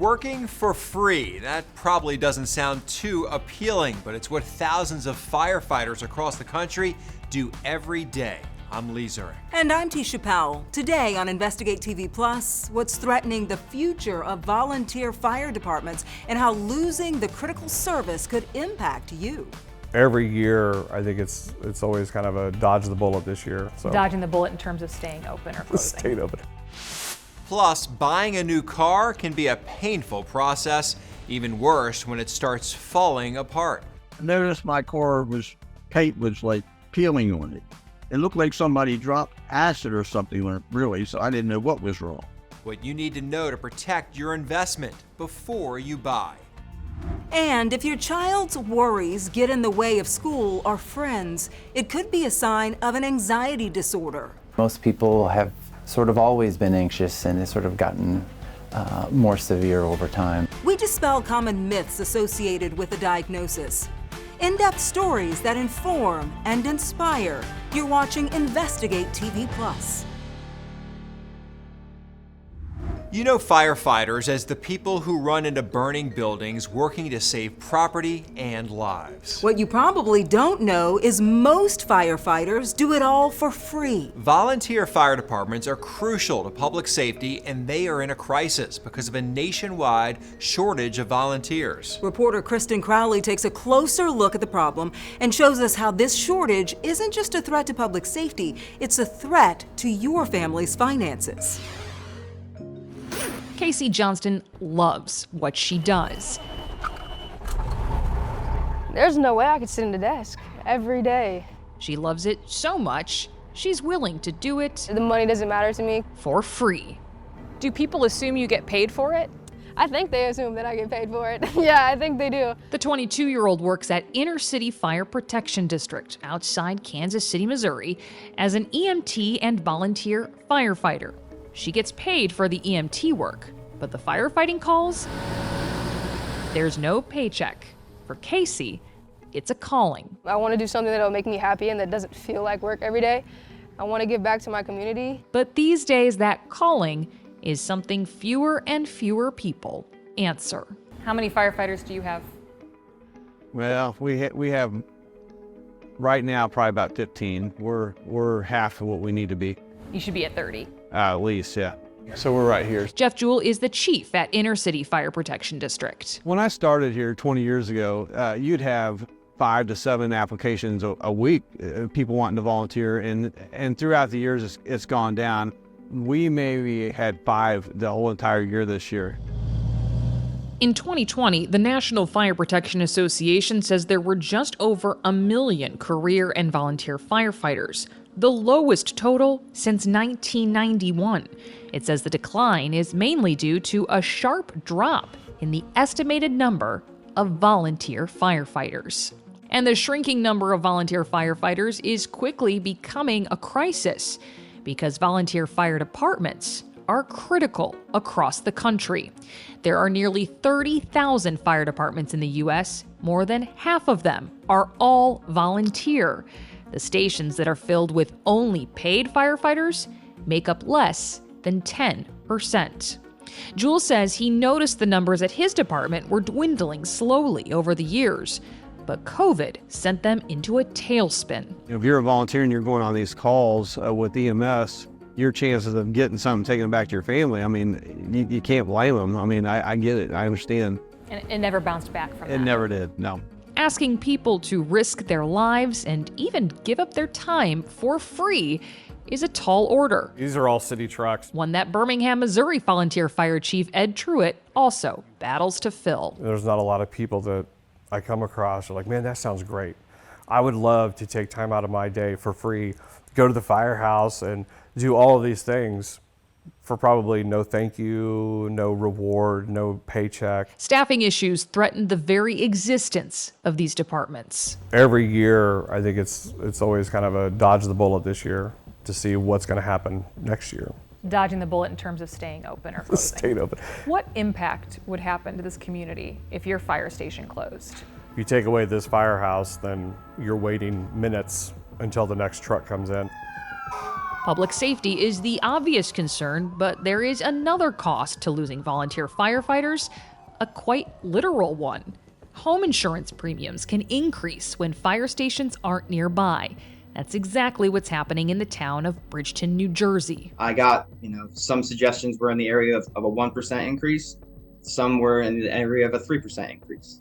Working for free. That probably doesn't sound too appealing, but it's what thousands of firefighters across the country do every day. I'm Lee Zurich. And I'm Tisha Powell. Today on Investigate TV Plus, what's threatening the future of volunteer fire departments and how losing the critical service could impact you. Every year, I think it's always kind of a dodge the bullet this year. So. Dodging the bullet in terms of staying open or closing. Staying open. Plus, buying a new car can be a painful process, even worse when it starts falling apart. I noticed my car paint was like peeling on it. It looked like somebody dropped acid or something on it, really, so I didn't know what was wrong. What you need to know to protect your investment before you buy. And if your child's worries get in the way of school or friends, it could be a sign of an anxiety disorder. Most people have sort of always been anxious, and it's sort of gotten more severe over time. We dispel common myths associated with the diagnosis. In-depth stories that inform and inspire. You're watching Investigate TV Plus. You know firefighters as the people who run into burning buildings working to save property and lives. What you probably don't know is most firefighters do it all for free. Volunteer fire departments are crucial to public safety, and they are in a crisis because of a nationwide shortage of volunteers. Reporter Kristen Crowley takes a closer look at the problem and shows us how this shortage isn't just a threat to public safety, it's a threat to your family's finances. Casey Johnston loves what she does. There's no way I could sit in the desk every day. She loves it so much, she's willing to do it. The money doesn't matter to me. For free. Do people assume you get paid for it? I think they assume that I get paid for it. Yeah, I think they do. The 22-year-old works at Inner City Fire Protection District outside Kansas City, Missouri, as an EMT and volunteer firefighter. She gets paid for the EMT work, but the firefighting calls? There's no paycheck. For Casey, it's a calling. I want to do something that'll make me happy and that doesn't feel like work every day. I want to give back to my community. But these days, that calling is something fewer and fewer people answer. How many firefighters do you have? Well, we have right now probably about 15. We're half of what we need to be. You should be at 30. At least, yeah. So we're right here. Jeff Jewell is the chief at Inner City Fire Protection District. When I started here 20 years ago, you'd have 5 to 7 applications a week, people wanting to volunteer, and throughout the years it's gone down. We maybe had 5 the whole entire year this year. In 2020, the National Fire Protection Association says there were just over 1 million career and volunteer firefighters, the lowest total since 1991. It says the decline is mainly due to a sharp drop in the estimated number of volunteer firefighters. And the shrinking number of volunteer firefighters is quickly becoming a crisis because volunteer fire departments are critical across the country. There are nearly 30,000 fire departments in the U.S. More than half of them are all volunteer. The stations that are filled with only paid firefighters make up less than 10%. Jewell says he noticed the numbers at his department were dwindling slowly over the years, but COVID sent them into a tailspin. If you're a volunteer and you're going on these calls with EMS, your chances of getting something taken back to your family, I mean, you can't blame them. I mean, I get it. I understand. And it never bounced back from that. It never did, no. Asking people to risk their lives and even give up their time for free is a tall order. These are all city trucks. One that Birmingham, Missouri volunteer fire chief Ed Truitt also battles to fill. There's not a lot of people that I come across are like, man, that sounds great. I would love to take time out of my day for free, go to the firehouse and do all of these things for probably no thank you, no reward, no paycheck. Staffing issues threaten the very existence of these departments. Every year, I think it's always kind of a dodge the bullet this year to see what's going to happen next year. Dodging the bullet in terms of staying open or closing. Staying open. What impact would happen to this community if your fire station closed? If you take away this firehouse, then you're waiting minutes until the next truck comes in. Public safety is the obvious concern, but there is another cost to losing volunteer firefighters, a quite literal one. Home insurance premiums can increase when fire stations aren't nearby. That's exactly what's happening in the town of Bridgeton, New Jersey. I got, some suggestions were in the area of a 1% increase. Some were in the area of a 3% increase.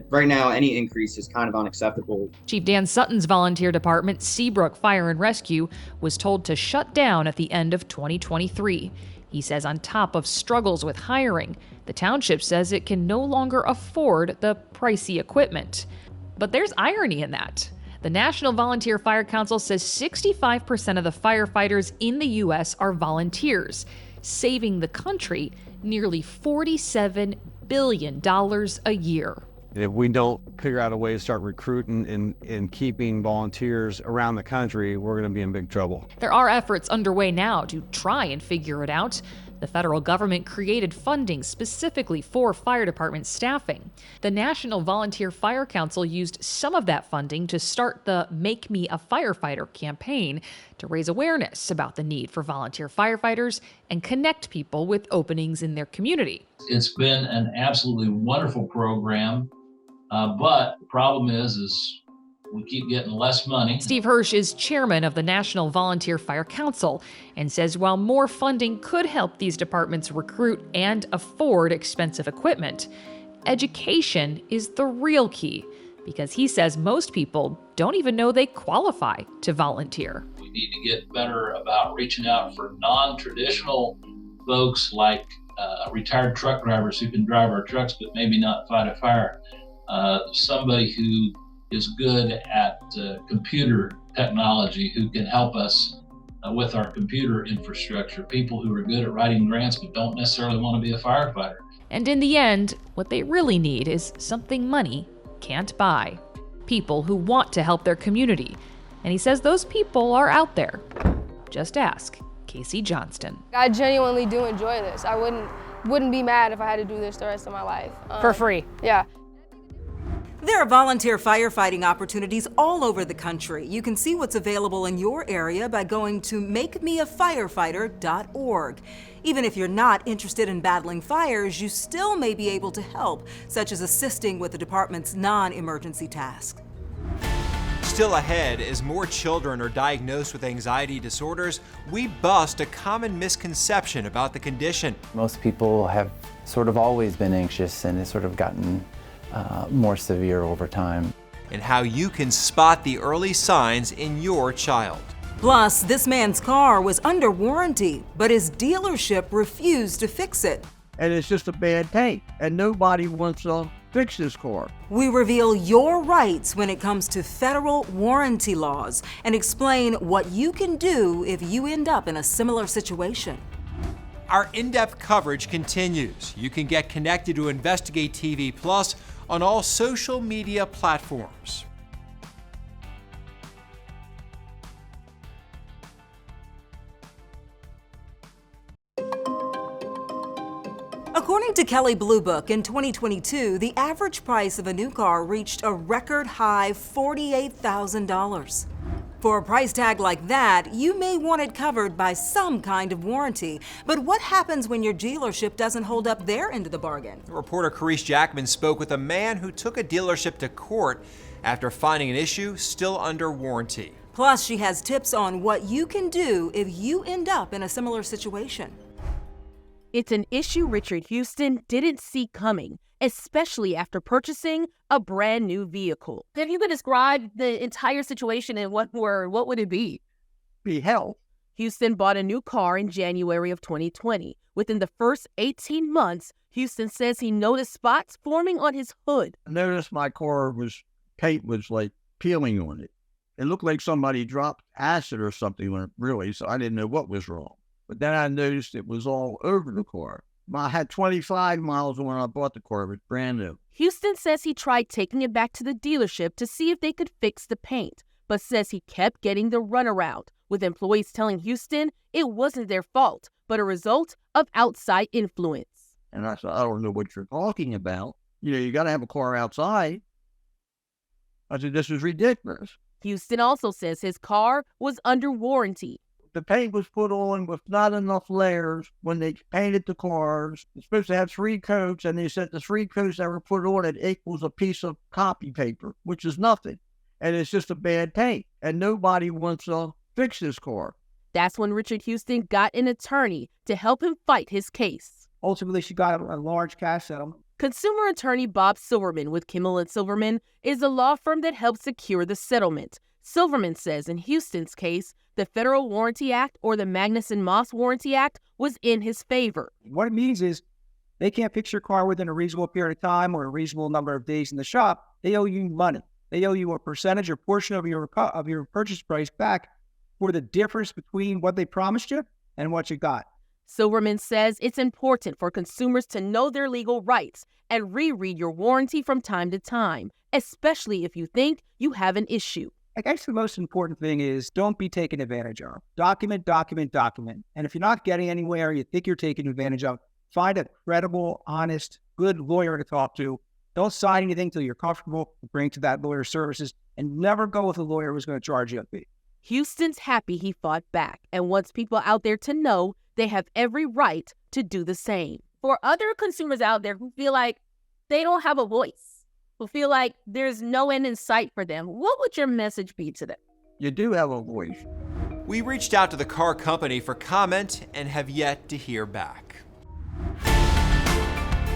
Right now, any increase is kind of unacceptable. Chief Dan Sutton's volunteer department, Seabrook Fire and Rescue, was told to shut down at the end of 2023. He says on top of struggles with hiring, the township says it can no longer afford the pricey equipment. But there's irony in that. The National Volunteer Fire Council says 65% of the firefighters in the U.S. are volunteers, saving the country nearly $47 billion a year. If we don't figure out a way to start recruiting and keeping volunteers around the country, we're going to be in big trouble. There are efforts underway now to try and figure it out. The federal government created funding specifically for fire department staffing. The National Volunteer Fire Council used some of that funding to start the Make Me a Firefighter campaign to raise awareness about the need for volunteer firefighters and connect people with openings in their community. It's been an absolutely wonderful program, but the problem is we keep getting less money. Steve Hirsch is chairman of the National Volunteer Fire Council and says while more funding could help these departments recruit and afford expensive equipment, education is the real key, because he says most people don't even know they qualify to volunteer. We need to get better about reaching out for non-traditional folks like retired truck drivers who can drive our trucks but maybe not fight a fire. Somebody who is good at computer technology, who can help us with our computer infrastructure, people who are good at writing grants but don't necessarily want to be a firefighter. And in the end, what they really need is something money can't buy. People who want to help their community. And he says those people are out there. Just ask Casey Johnston. I genuinely do enjoy this. I wouldn't be mad if I had to do this the rest of my life. For free. Yeah. There are volunteer firefighting opportunities all over the country. You can see what's available in your area by going to makemeafirefighter.org. Even if you're not interested in battling fires, you still may be able to help, such as assisting with the department's non-emergency tasks. Still ahead, as more children are diagnosed with anxiety disorders, we bust a common misconception about the condition. Most people have sort of always been anxious, and it's sort of gotten more severe over time. And how you can spot the early signs in your child. Plus, this man's car was under warranty, but his dealership refused to fix it. And it's just a bad paint, and nobody wants to fix this car. We reveal your rights when it comes to federal warranty laws and explain what you can do if you end up in a similar situation. Our in-depth coverage continues. You can get connected to Investigate TV Plus on all social media platforms. According to Kelley Blue Book, in 2022, the average price of a new car reached a record high $48,000. For a price tag like that, you may want it covered by some kind of warranty. But what happens when your dealership doesn't hold up their end of the bargain? Reporter Carice Jackman spoke with a man who took a dealership to court after finding an issue still under warranty. Plus, she has tips on what you can do if you end up in a similar situation. It's an issue Richard Houston didn't see coming, especially after purchasing a brand new vehicle. If you could describe the entire situation in one word, what would it be? Be hell. Houston bought a new car in January of 2020. Within the first 18 months, Houston says he noticed spots forming on his hood. I noticed my car paint was like peeling on it. It looked like somebody dropped acid or something on it, really, so I didn't know what was wrong. But then I noticed it was all over the car. I had 25 miles when I bought the car. It was brand new. Houston says he tried taking it back to the dealership to see if they could fix the paint, but says he kept getting the runaround, with employees telling Houston it wasn't their fault, but a result of outside influence. And I said, I don't know what you're talking about. You got to have a car outside. I said, this is ridiculous. Houston also says his car was under warranty. The paint was put on with not enough layers when they painted the cars. It's supposed to have 3 coats, and they said the 3 coats that were put on it equals a piece of copy paper, which is nothing. And it's just a bad paint, and nobody wants to fix this car. That's when Richard Houston got an attorney to help him fight his case. Ultimately, she got a large cash settlement. Consumer attorney Bob Silverman with Kimmel & Silverman is the law firm that helped secure the settlement. Silverman says in Houston's case, the Federal Warranty Act or the Magnuson-Moss Warranty Act was in his favor. What it means is they can't fix your car within a reasonable period of time or a reasonable number of days in the shop. They owe you money. They owe you a percentage or portion of your purchase price back for the difference between what they promised you and what you got. Silverman says it's important for consumers to know their legal rights and reread your warranty from time to time, especially if you think you have an issue. I guess the most important thing is don't be taken advantage of. Document, document, document. And if you're not getting anywhere, you think you're taken advantage of, find a credible, honest, good lawyer to talk to. Don't sign anything until you're comfortable to bring to that lawyer's services, and never go with a lawyer who's going to charge you a fee. Houston's happy he fought back and wants people out there to know they have every right to do the same. For other consumers out there who feel like they don't have a voice, who feel like there's no end in sight for them, what would your message be to them? You do have a voice. We reached out to the car company for comment and have yet to hear back.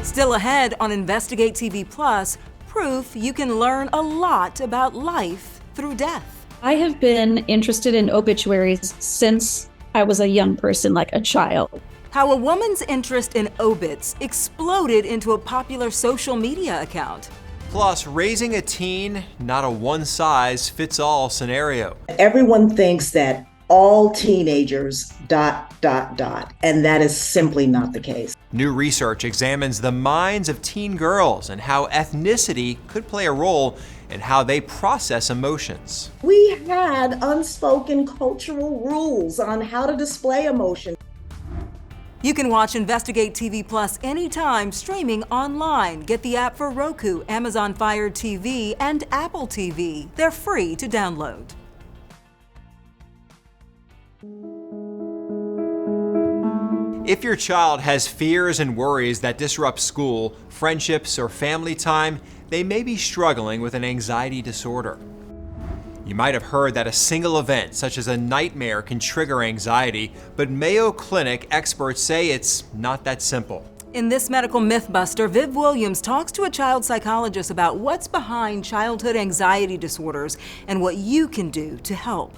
Still ahead on Investigate TV Plus, proof you can learn a lot about life through death. I have been interested in obituaries since I was a young person, like a child. How a woman's interest in obits exploded into a popular social media account. Plus, raising a teen, not a one-size-fits-all scenario. Everyone thinks that all teenagers ... and that is simply not the case. New research examines the minds of teen girls and how ethnicity could play a role in how they process emotions. We had unspoken cultural rules on how to display emotion. You can watch Investigate TV Plus anytime, streaming online. Get the app for Roku, Amazon Fire TV, and Apple TV. They're free to download. If your child has fears and worries that disrupt school, friendships, or family time, they may be struggling with an anxiety disorder. You might have heard that a single event, such as a nightmare, can trigger anxiety, but Mayo Clinic experts say it's not that simple. In this medical mythbuster, Viv Williams talks to a child psychologist about what's behind childhood anxiety disorders and what you can do to help.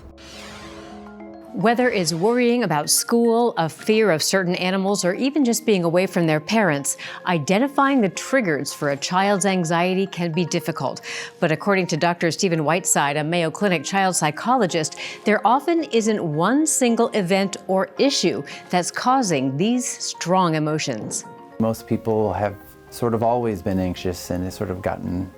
Whether it's worrying about school, a fear of certain animals, or even just being away from their parents, identifying the triggers for a child's anxiety can be difficult. But according to Dr. Stephen Whiteside, a Mayo Clinic child psychologist, there often isn't one single event or issue that's causing these strong emotions. Most people have sort of always been anxious, and it's sort of gotten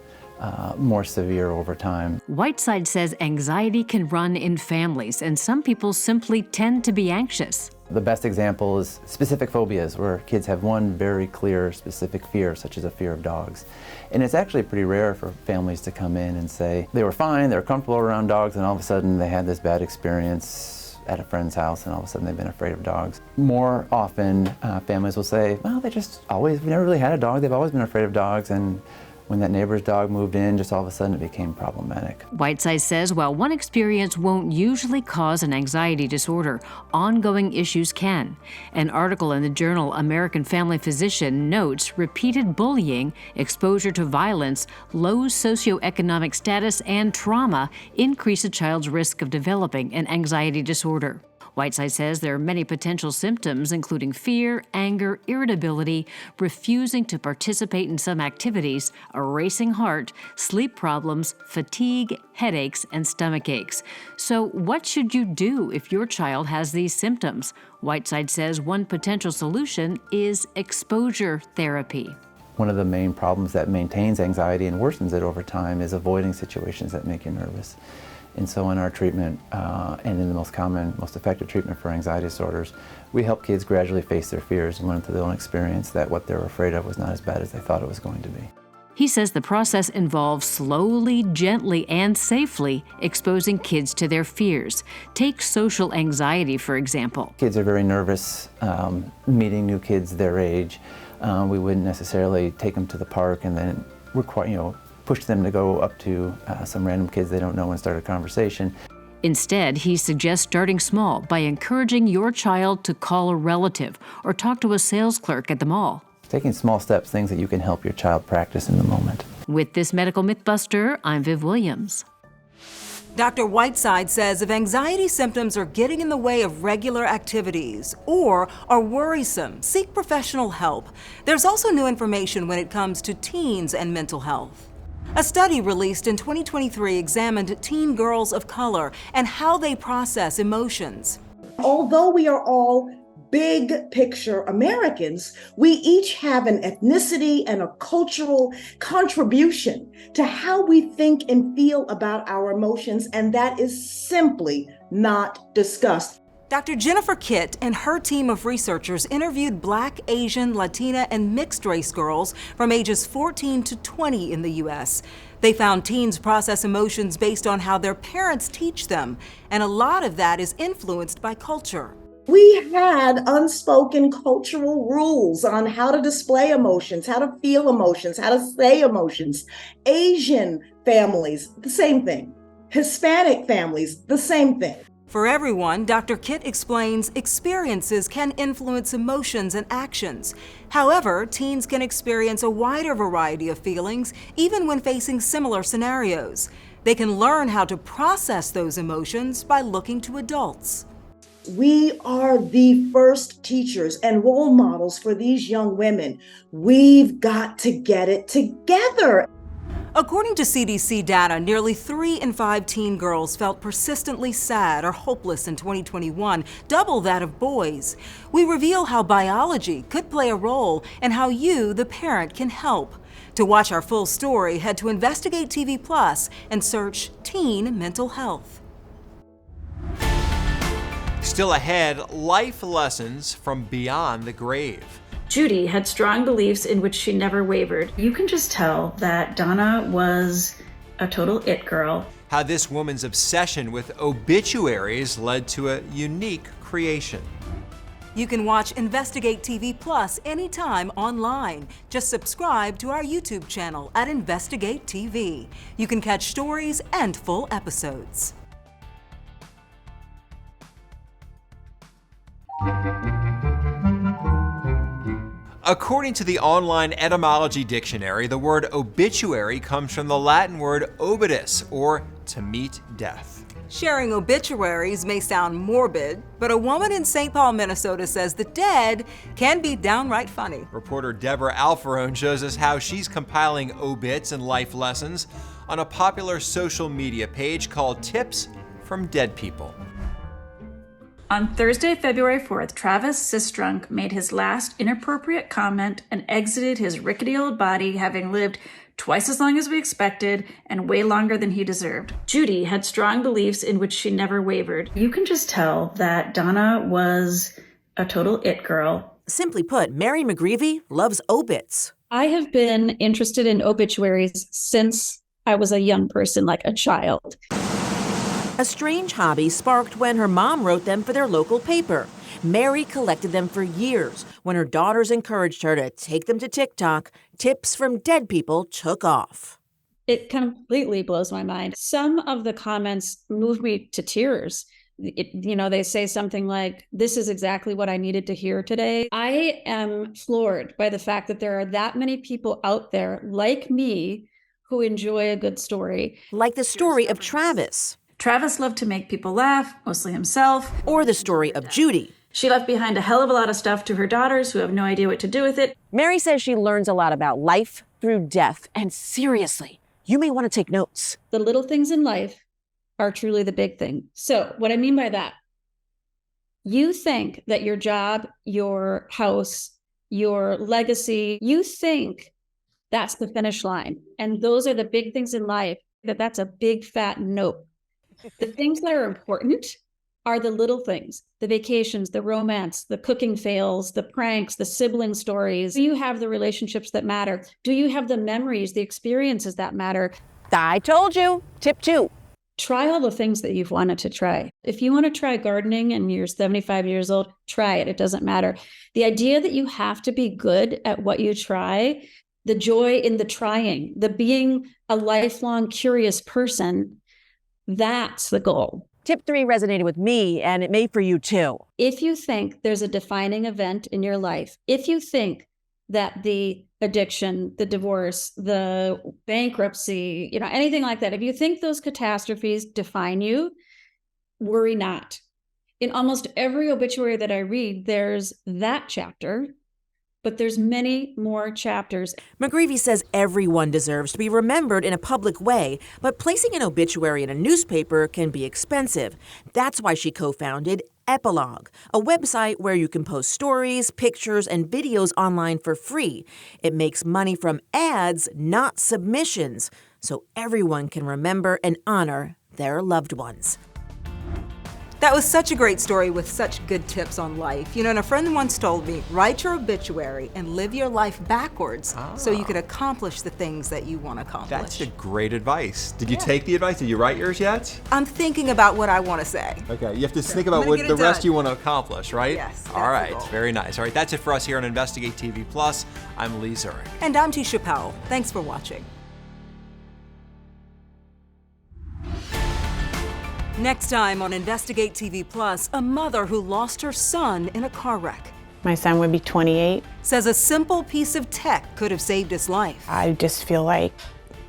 more severe over time. Whiteside says anxiety can run in families, and some people simply tend to be anxious. The best example is specific phobias, where kids have one very clear specific fear, such as a fear of dogs. And it's actually pretty rare for families to come in and say they were fine, they were comfortable around dogs, and all of a sudden they had this bad experience at a friend's house, and all of a sudden they've been afraid of dogs. More often, families will say, well, we never really had a dog, they've always been afraid of dogs, and when that neighbor's dog moved in, just all of a sudden it became problematic. Whiteside says while one experience won't usually cause an anxiety disorder, ongoing issues can. An article in the journal American Family Physician notes repeated bullying, exposure to violence, low socioeconomic status, and trauma increase a child's risk of developing an anxiety disorder. Whiteside says there are many potential symptoms, including fear, anger, irritability, refusing to participate in some activities, a racing heart, sleep problems, fatigue, headaches, and stomach aches. So what should you do if your child has these symptoms? Whiteside says one potential solution is exposure therapy. One of the main problems that maintains anxiety and worsens it over time is avoiding situations that make you nervous. And so in our treatment, and in the most common, most effective treatment for anxiety disorders, we help kids gradually face their fears and learn through their own experience that what they were afraid of was not as bad as they thought it was going to be. He says the process involves slowly, gently, and safely exposing kids to their fears. Take social anxiety, for example. Kids are very nervous meeting new kids their age. We wouldn't necessarily take them to the park and then push them to go up to some random kids they don't know and start a conversation. Instead, he suggests starting small by encouraging your child to call a relative or talk to a sales clerk at the mall. Taking small steps, things that you can help your child practice in the moment. With this Medical Mythbuster, I'm Viv Williams. Dr. Whiteside says if anxiety symptoms are getting in the way of regular activities or are worrisome, seek professional help. There's also new information when it comes to teens and mental health. A study released in 2023 examined teen girls of color and how they process emotions. Although we are all big picture Americans, we each have an ethnicity and a cultural contribution to how we think and feel about our emotions, and that is simply not discussed. Dr. Jennifer Kitt and her team of researchers interviewed Black, Asian, Latina, and mixed race girls from ages 14 to 20 in the U.S. They found teens process emotions based on how their parents teach them, and a lot of that is influenced by culture. We had unspoken cultural rules on how to display emotions, how to feel emotions, how to say emotions. Asian families, the same thing. Hispanic families, the same thing. For everyone, Dr. Kitt explains experiences can influence emotions and actions. However, teens can experience a wider variety of feelings even when facing similar scenarios. They can learn how to process those emotions by looking to adults. We are the first teachers and role models for these young women. We've got to get it together. According to CDC data, nearly 3 in 5 teen girls felt persistently sad or hopeless in 2021, double that of boys. We reveal how biology could play a role and how you, the parent, can help. To watch our full story, head to InvestigateTV Plus and search Teen Mental Health. Still ahead, life lessons from beyond the grave. Judy had strong beliefs in which she never wavered. You can just tell that Donna was a total it girl. How this woman's obsession with obituaries led to a unique creation. You can watch InvestigateTV Plus anytime online. Just subscribe to our YouTube channel at InvestigateTV. You can catch stories and full episodes. According to the online etymology dictionary, the word obituary comes from the Latin word obitus, or to meet death. Sharing obituaries may sound morbid, but a woman in St. Paul, Minnesota says the dead can be downright funny. Reporter Deborah Alfarone shows us how she's compiling obits and life lessons on a popular social media page called Tips from Dead People. On Thursday, February 4th, Travis Sistrunk made his last inappropriate comment and exited his rickety old body, having lived twice as long as we expected and way longer than he deserved. Judy had strong beliefs in which she never wavered. You can just tell that Donna was a total it girl. Simply put, Mary McGreevy loves obits. I have been interested in obituaries since I was a young person, like a child. A strange hobby sparked when her mom wrote them for their local paper. Mary collected them for years. When her daughters encouraged her to take them to TikTok, Tips from Dead People took off. It completely blows my mind. Some of the comments moved me to tears. They say something like, "This is exactly what I needed to hear today." I am floored by the fact that there are that many people out there like me who enjoy a good story. Like the story of Travis. Travis loved to make people laugh, mostly himself. Or the story of Judy. She left behind a hell of a lot of stuff to her daughters who have no idea what to do with it. Mary says she learns a lot about life through death. And seriously, you may want to take notes. The little things in life are truly the big thing. So what I mean by that, you think that your job, your house, your legacy, you think that's the finish line. And those are the big things in life, that's a big fat nope. The things that are important are the little things, the vacations, the romance, the cooking fails, the pranks, the sibling stories. Do you have the relationships that matter? Do you have the memories, the experiences that matter? I told you. Tip 2. Try all the things that you've wanted to try. If you want to try gardening and you're 75 years old, try it. It doesn't matter. The idea that you have to be good at what you try, the joy in the trying, the being a lifelong curious person, that's the goal. Tip 3 resonated with me, and it may for you too. If you think there's a defining event in your life, if you think that the addiction, the divorce, the bankruptcy, anything like that, if you think those catastrophes define you, worry not. In almost every obituary that I read, there's that chapter, but there's many more chapters. McGreevy says everyone deserves to be remembered in a public way, but placing an obituary in a newspaper can be expensive. That's why she co-founded Epilogue, a website where you can post stories, pictures, and videos online for free. It makes money from ads, not submissions, so everyone can remember and honor their loved ones. That was such a great story with such good tips on life. And a friend once told me, write your obituary and live your life backwards so you can accomplish the things that you want to accomplish. That's a great advice. Did you take the advice? Did you write yours yet? I'm thinking about what I want to say. Okay, you have to think about what the rest you want to accomplish, right? Yes. All right, very nice. All right, that's it for us here on Investigate TV Plus. I'm Lee Zurich. And I'm Tisha Powell. Thanks for watching. Next time on Investigate TV Plus, a mother who lost her son in a car wreck. My son would be 28. Says a simple piece of tech could have saved his life. I just feel like,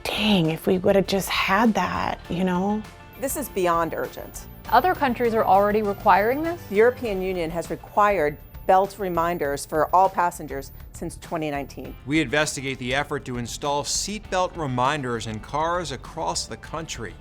dang, if we would have just had that, This is beyond urgent. Other countries are already requiring this? The European Union has required belt reminders for all passengers since 2019. We investigate the effort to install seatbelt reminders in cars across the country.